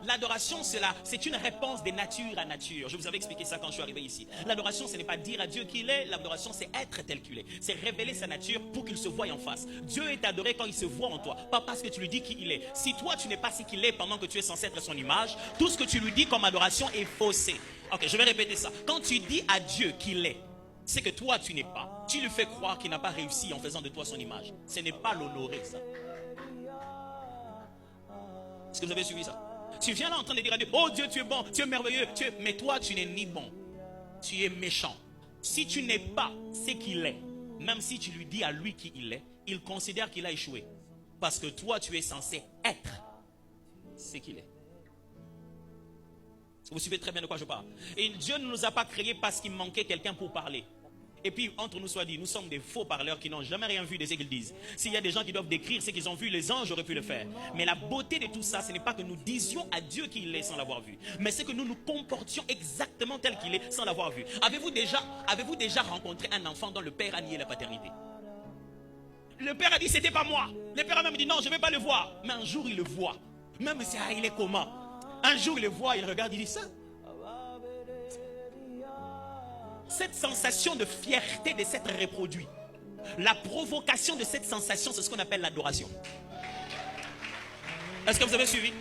L'adoration, c'est une réponse de nature à nature. Je vous avais expliqué ça quand je suis arrivé ici. L'adoration, ce n'est pas dire à Dieu qu'il est. L'adoration, c'est être tel qu'il est. C'est révéler sa nature pour qu'il se voie en face. Dieu est adoré quand il se voit en toi, pas parce que tu lui dis qui il est. Si toi, tu n'es pas ce qu'il est pendant que tu es censé être son image, tout ce que tu lui dis comme adoration est faussé. Ok, je vais répéter ça. Quand tu dis à Dieu qu'il est, c'est que toi, tu n'es pas. Tu lui fais croire qu'il n'a pas réussi en faisant de toi son image. Ce n'est pas l'honorer, ça. Est-ce que vous avez suivi ça? Tu viens là en train de dire à Dieu, oh Dieu, tu es bon, tu es merveilleux, mais toi, tu n'es ni bon. Tu es méchant. Si tu n'es pas ce qu'il est, même si tu lui dis à lui qui il est, il considère qu'il a échoué. Parce que toi, tu es censé être ce qu'il est. Vous suivez très bien de quoi je parle. Et Dieu ne nous a pas créés parce qu'il manquait quelqu'un pour parler. Et puis, entre nous soit dit, nous sommes des faux parleurs qui n'ont jamais rien vu de ce qu'ils disent. S'il y a des gens qui doivent décrire ce qu'ils ont vu, les anges auraient pu le faire. Mais la beauté de tout ça, ce n'est pas que nous disions à Dieu qu'il est sans l'avoir vu. Mais c'est que nous nous comportions exactement tel qu'il est sans l'avoir vu. Avez-vous déjà rencontré un enfant dont le père a nié la paternité? Le père a dit, c'était pas moi. Le père a même dit, non, je ne vais pas le voir. Mais un jour, il le voit. Même si il est comment? Un jour, il le voit, il regarde, il dit ça. Cette sensation de fierté de s'être reproduit, la provocation de cette sensation, c'est ce qu'on appelle l'adoration. Est-ce que vous avez suivi?